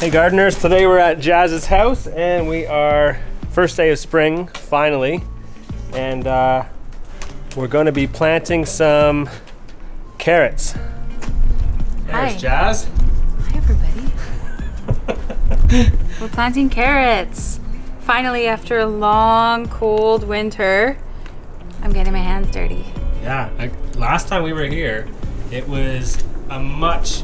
Hey gardeners, today we're at Jazz's house and we are first day of spring, finally. And we're going to be planting some carrots. There's Hi. Jazz. Hi everybody. We're planting carrots. Finally, after a long, cold winter, I'm getting my hands dirty. Yeah, last time we were here, it was a much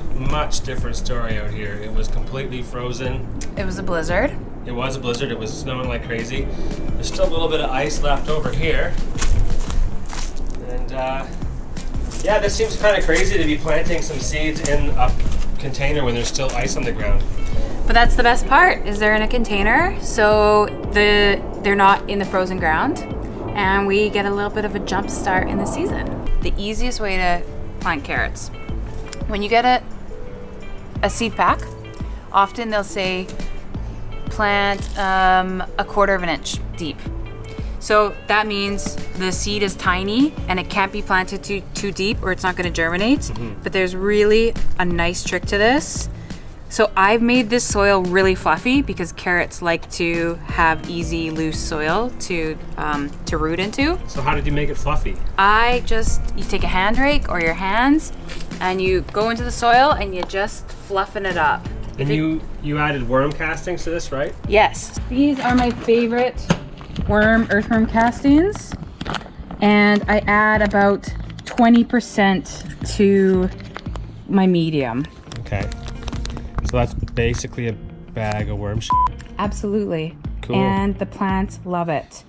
different story out here. It was completely frozen. It was a blizzard. It was a blizzard. It was snowing like crazy. There's still a little bit of ice left over here. And yeah, this seems kind of crazy to be planting some seeds in a container when there's still ice on the ground. But that's the best part, is they're in a container, so they're not in the frozen ground, and we get a little bit of a jump start in the season. The easiest way to plant carrots, when you get a seed pack, often they'll say plant a quarter of an inch deep. So that means the seed is tiny and it can't be planted too deep or it's not going to germinate. Mm-hmm. But there's really a nice trick to this. So I've made this soil really fluffy because carrots like to have easy, loose soil to root into. So how did you make it fluffy? You take a hand rake or your hands and you go into the soil and you just fluffen it up. And you added worm castings to this, right? Yes. These are my favorite earthworm castings. And I add about 20% to my medium. Okay. So that's basically a bag of worm shit. Absolutely. Cool. And the plants love it.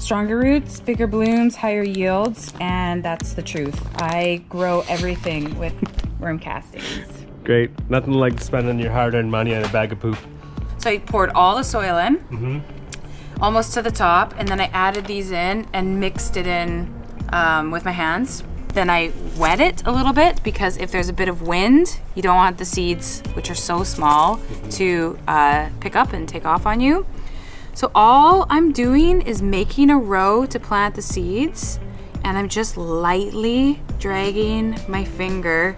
Stronger roots, bigger blooms, higher yields, and that's the truth. I grow everything with worm castings. Great. Nothing like spending your hard-earned money on a bag of poop. So I poured all the soil in, almost to the top, and then I added these in and mixed it in with my hands. Then I wet it a little bit because if there's a bit of wind, you don't want the seeds, which are so small, to pick up and take off on you. So all I'm doing is making a row to plant the seeds, and I'm just lightly dragging my finger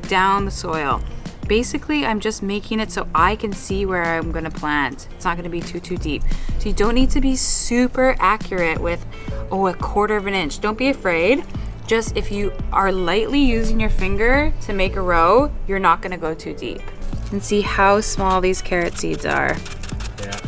down the soil. Basically, I'm just making it so I can see where I'm gonna plant. It's not gonna be too deep. So you don't need to be super accurate with, a quarter of an inch. Don't be afraid. Just if you are lightly using your finger to make a row, you're not gonna go too deep. And see how small these carrot seeds are. Yeah.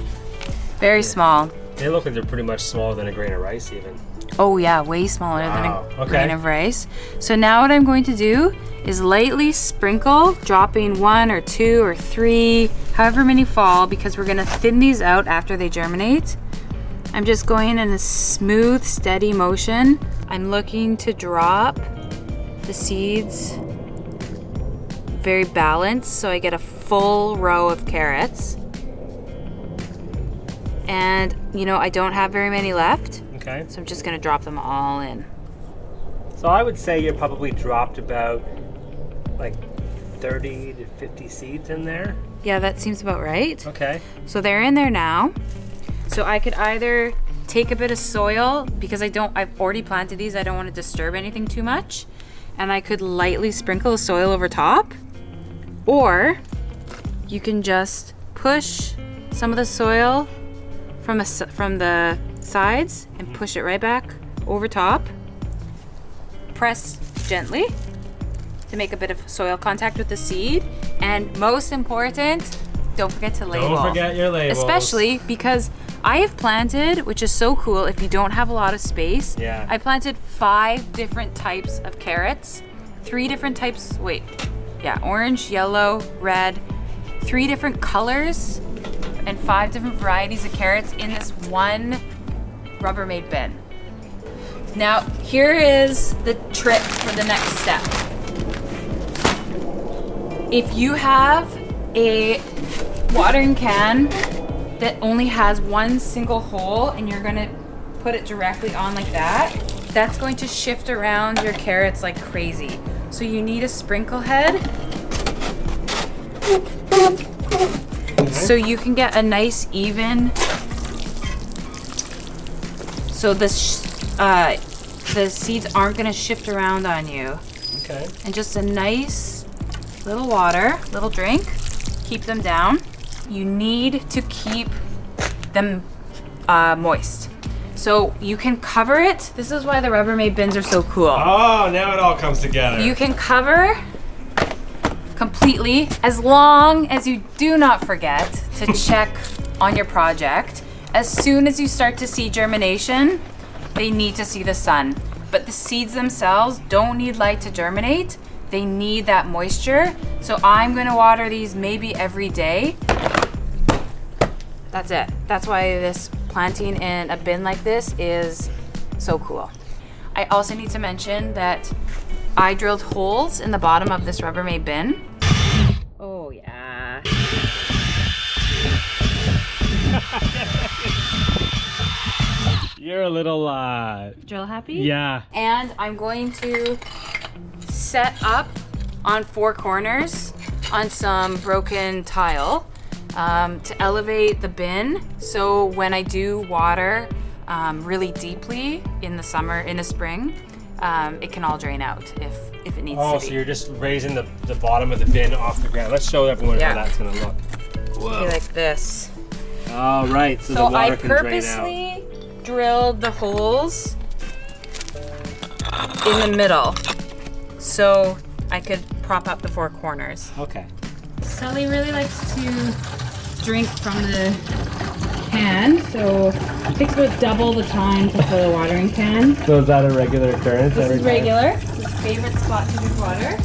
Very small. They look like they're pretty much smaller than a grain of rice even. Oh yeah, way smaller than a grain of rice. So now what I'm going to do is lightly sprinkle, dropping 1 or 2 or 3, however many fall, because we're gonna thin these out after they germinate. I'm just going in a smooth, steady motion. I'm looking to drop the seeds very balanced so I get a full row of carrots. And I don't have very many left. Okay. So I'm just gonna drop them all in. So I would say you probably dropped about like 30 to 50 seeds in there. Yeah, that seems about right. Okay. So they're in there now. So I could either take a bit of soil, because I've already planted these, I don't want to disturb anything too much, and I could lightly sprinkle the soil over top, or you can just push some of the soil from the sides and push it right back over top. Press gently to make a bit of soil contact with the seed, and most important, don't forget to label. Don't forget your labels. Especially because I have planted, which is so cool if you don't have a lot of space. Yeah. I planted 5 different types of carrots, 3 different types, orange, yellow, red, 3 different colors, and 5 different varieties of carrots in this one Rubbermaid bin. Now, here is the trick for the next step. If you have a watering can that only has one single hole and you're gonna put it directly on like that, that's going to shift around your carrots like crazy. So you need a sprinkle head so you can get a nice even, so the seeds aren't gonna shift around on you. Okay. And just a nice little water, little drink. keep them down, you need to keep them moist. So you can cover it. This is why the Rubbermaid bins are so cool. Oh, now it all comes together. You can cover completely as long as you do not forget to check on your project. As soon as you start to see germination, they need to see the sun. But the seeds themselves don't need light to germinate. They need that moisture. So I'm gonna water these maybe every day. That's it. That's why this planting in a bin like this is so cool. I also need to mention that I drilled holes in the bottom of this Rubbermaid bin. Oh yeah. You're a little Drill happy? yeah. And I'm going to set up on 4 corners on some broken tile to elevate the bin. So when I do water really deeply in the summer, in the spring, it can all drain out if it needs to be. So you're just raising the bottom of the bin off the ground. Let's show everyone how that's gonna look. Whoa. Be like this. Oh, right, so the water I can drain out. purposely drilled the holes in the middle so I could prop up the 4 corners. Okay. Sully really likes to drink from the can, so it takes about double the time to fill a watering can. So is that a regular occurrence? This is regular. It's his favorite spot to drink water.